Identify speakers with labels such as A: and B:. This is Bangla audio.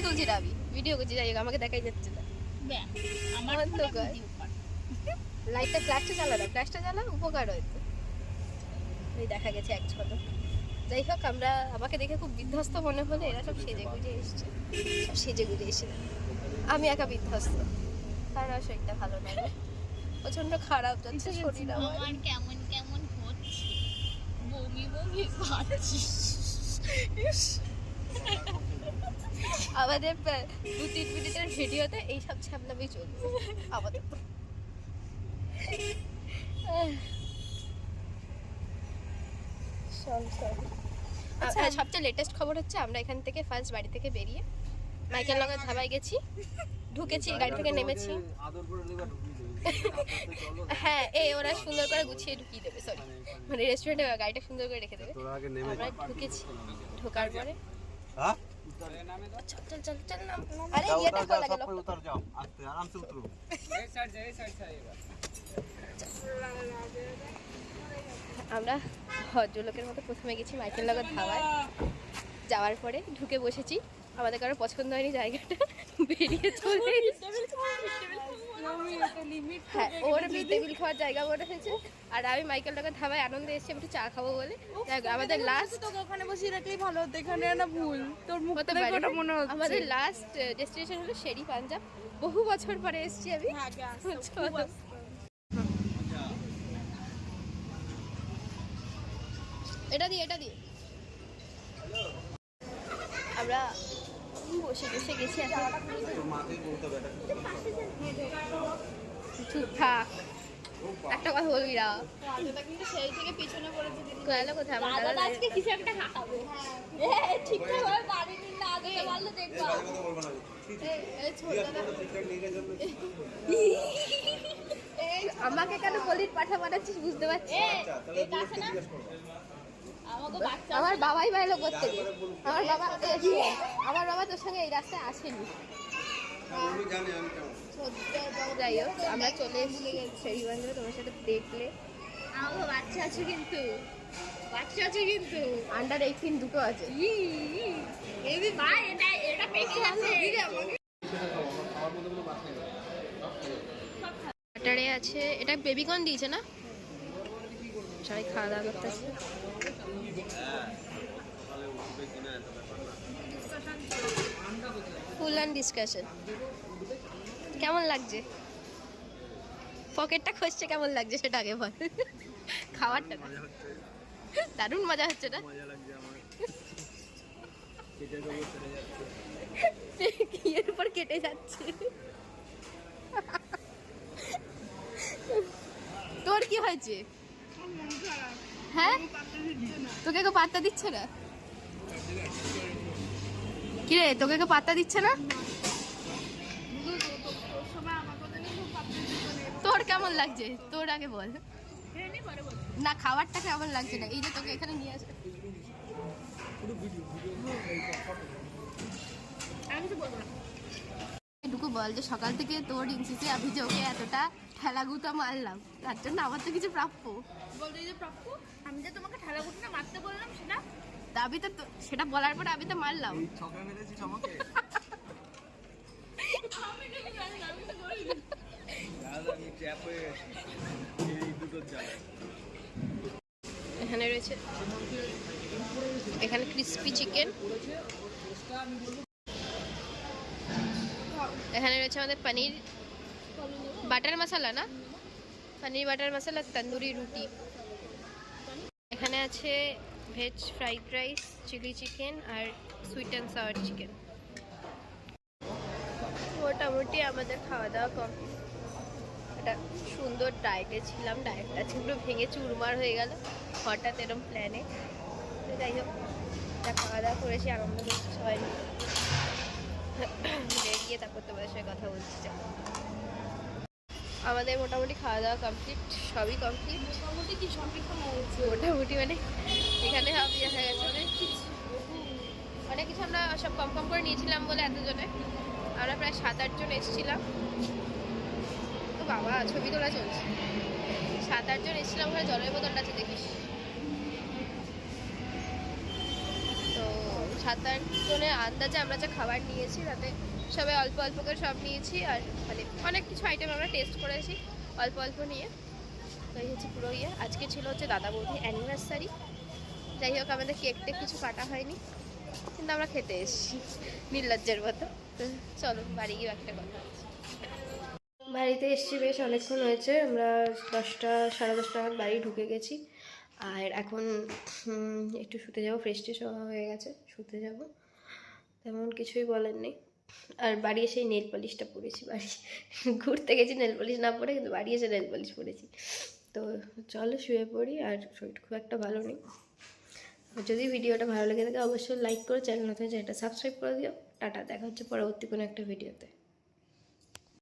A: তুলছি না, আমি ভিডিও করছি, যাই হোক আমাকে দেখাই যাচ্ছে না।
B: আমার
A: লাইটটা ফ্ল্যাশটা চালা না, ফ্ল্যাশটা চালা উপকার হয়তো। এই দেখা গেছে এক ঝলক। যাই হোক, আমরা আমাকে দেখে খুব বিধ্বস্ত মনে হলে এরা সব সেজে গুজে এসছে, সব সেজে গুজে এসে আমি একা বিধ্বস্ত। কারণ আমার শরীরটা ভালো না, প্রচন্ড খারাপ যাচ্ছে শরীর আমার।
B: কেমন কেমন হচ্ছে, বমি বমি পাচ্ছি।
A: আমাদের 2-3 মিনিটের ভিডিওতে এইসব ছ্যাবলামি চলবে আপাতত। সবচেয়ে লেটেস্ট খবর হচ্ছে আমরা এখান থেকে ফার্স্ট বাড়ি থেকে বেরিয়ে মাইকেল নগর ধাবায় গেছি, ঢুকেছি, গাড়ি থেকে নেমেছি। হ্যাঁ, ওরা সুন্দর করে গুছিয়ে ঢুকিয়ে দেবে, সরি মানে রেস্টুরেন্টে গাড়িটা সুন্দর করে রেখে দেবে। আমরা ঢুকেছি, ঢোকার পরে চল চল চল নাম, আরে এটা খোলা গেল, উতর যাও, আস্তে আরাম সে উতরো, এই সাইড আমরা ভদ্রলোকের মতো প্রথমে গেছি মাইকেল নগর ধাবায়। যাওয়ার পরে ঢুকে বসেছি, আমাদের কারো পছন্দ হয়নি জায়গাটা, বেরিয়ে চলে হ্যাঁ ওর টেবিল খাওয়ার জায়গা মনে হয়েছে। আর আমি মাইকেল নগর ধাবায় আনন্দে এসেছি একটু চা খাবো বলে। আমাদের লাস্ট
B: তোকে ওখানে বসিয়ে রাখলেই ভালো হতো, এখানে না ভুল তোর মুখ
A: হতে পারে, আমাদের লাস্ট ডেস্টিনেশন হলো শেরি পাঞ্জাব। বহু বছর পরে এসেছি আমি। এটা দিয়ে আমরা বসে গেছি এখন। চুপ থাক, একটা কথা বলবি না। সেই থেকে পিছনে পড়েছে গেল কোথায় আমার দাদা, আজকে কিছু একটা হাঁটাবে। হ্যাঁ ঠিকঠাক ভাবে পারিনি না, আগে ভালো দেখবা। আমাকে কেন পলিট পাঠা পাঠাচ্ছিস বুঝতে পারছিস? আমার বাবাই বাইরে করতে গিয়ে আমার বাবা তোর সঙ্গে এই রাস্তায় আসেনি। যাই হোক, আমরা চলে এসেছি শেরিগঞ্জে, তোমার সাথে দেখলে। বাচ্চা আছে কিন্তু আন্ডার 18 দুটো আছে। আছে, এটা বেবিকর্ন দিয়েছে না, সবাই খাওয়া দাওয়া করতেছে। Full and discussion. কেমন লাগছে? পকেটটা খসছে, কেমন লাগছে সেটা আগে বল। খাবারটা দারুণ মজা হচ্ছে না? এর উপর কেটে যাচ্ছে। তোর কি হয়েছে? হ্যাঁ, তোকে কেউ পাত্তা দিচ্ছে না? কিরে, তোকে কেউ পাত্তা দিচ্ছে না? তোর কেমন লাগছে? তোর আগে বল না, খাবারটা কেমন লাগছে না? এই যে তোকে এখানে নিয়ে আসে, এটুকু বল যে সকাল থেকে তোর ইনসিসি অভিযোগে এতটা ঠেলাগুটা মারলাম, তার জন্য আমার তো কিছু প্রাপ্য। বলতে যে প্রাপ্য, আমি যে তোমাকে ঠেলাগুটা মারতে বললাম সেটা দাবি তো, সেটা বলার পরে আমি তো মারলাম। এখানে রয়েছে, এখানে ক্রিসপি চিকেন, এখানে রয়েছে আমাদের পনির বাটার মশলা, না পনির বাটার মশলা, তন্দুরি রুটি। এখানে আছে veg fried rice, chilli chicken আর সুইট অ্যান্ড সাওয়ার চিকেন। মোটামুটি আমাদের খাওয়া দাওয়া কমপ্লিট। একটা সুন্দর ডায়েটে ছিলাম, ডায়েটটা পুরো ভেঙে চুরমার হয়ে গেল হঠাৎ এরম প্ল্যানে। তো যাই হোক, খাওয়া দাওয়া করেছি, আনন্দ করছি সবাই বেরিয়ে, তারপর তোমাদের সঙ্গে কথা বলছি। আমাদের মোটামুটি খাওয়া দাওয়া কমপ্লিট, সবই কমপ্লিট। মোটামুটি মানে এখানে দেখা গেছে অনেক কিছু আমরা সব কম করে নিয়েছিলাম বলে এতজনে আমরা প্রায় 7-8 জন এসেছিলাম। তো বাবা ছবি তোলা চলছে, 7-8 জন এসেছিলাম। ওখানে জলের বোতলটা আছে দেখিস তো, 7-8 জনের আন্দাজে আমরা যা খাবার নিয়েছি তাতে সবাই অল্প অল্প করে সব নিয়েছি, আর মানে অনেক কিছু আইটেম আমরা টেস্ট করেছি অল্প অল্প নিয়ে। তো এই হচ্ছে পুরো ইয়ে। আজকে ছিল হচ্ছে দাদা বৌদি অ্যানিভার্সারি। যাই হোক আমাদের কেক টেক কিছু কাটা হয়নি, কিন্তু আমরা খেতে এসেছি নির্লজ্জের মতো। তো চলো বাড়ি গিয়ে একটা কথা আছে। বাড়িতে এসেছি বেশ অনেকক্ষণ হয়েছে, আমরা 10টা সাড়ে 10টা নাগাদ বাড়ি ঢুকে গেছি। আর এখন একটু শুতে যাবো, ফ্রেশ ট্রেশ হয়ে গেছে, শুতে যাব, তেমন কিছুই বলার নেই। আর বাড়ি এসে নেল পলিশটা পরেছি, বাড়ি ঘুরতে গেছি নেল পলিশ না পরে, কিন্তু বাড়ি এসে নেল পলিশ পরেছি। তো চলো শুয়ে পড়ি, আর শরীরটা খুব একটা ভালো নেই। যদি ভিডিওটা ভালো লেগে থাকে অবশ্যই লাইক করো, চ্যানেল নতুন চ্যানেলটা সাবস্ক্রাইব করে দিও। টাটা, দেখা হচ্ছে পরবর্তী কোনো একটা ভিডিওতে।